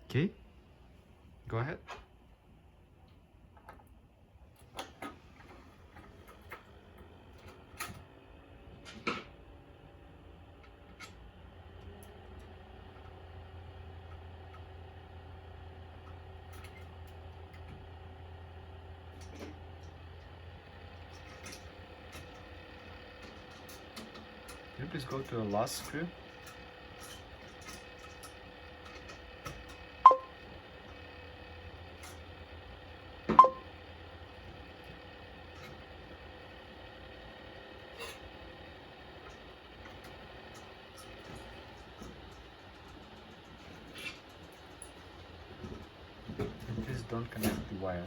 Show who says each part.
Speaker 1: Okay, go ahead. Can you please go to the last screw? And please don't connect the wire.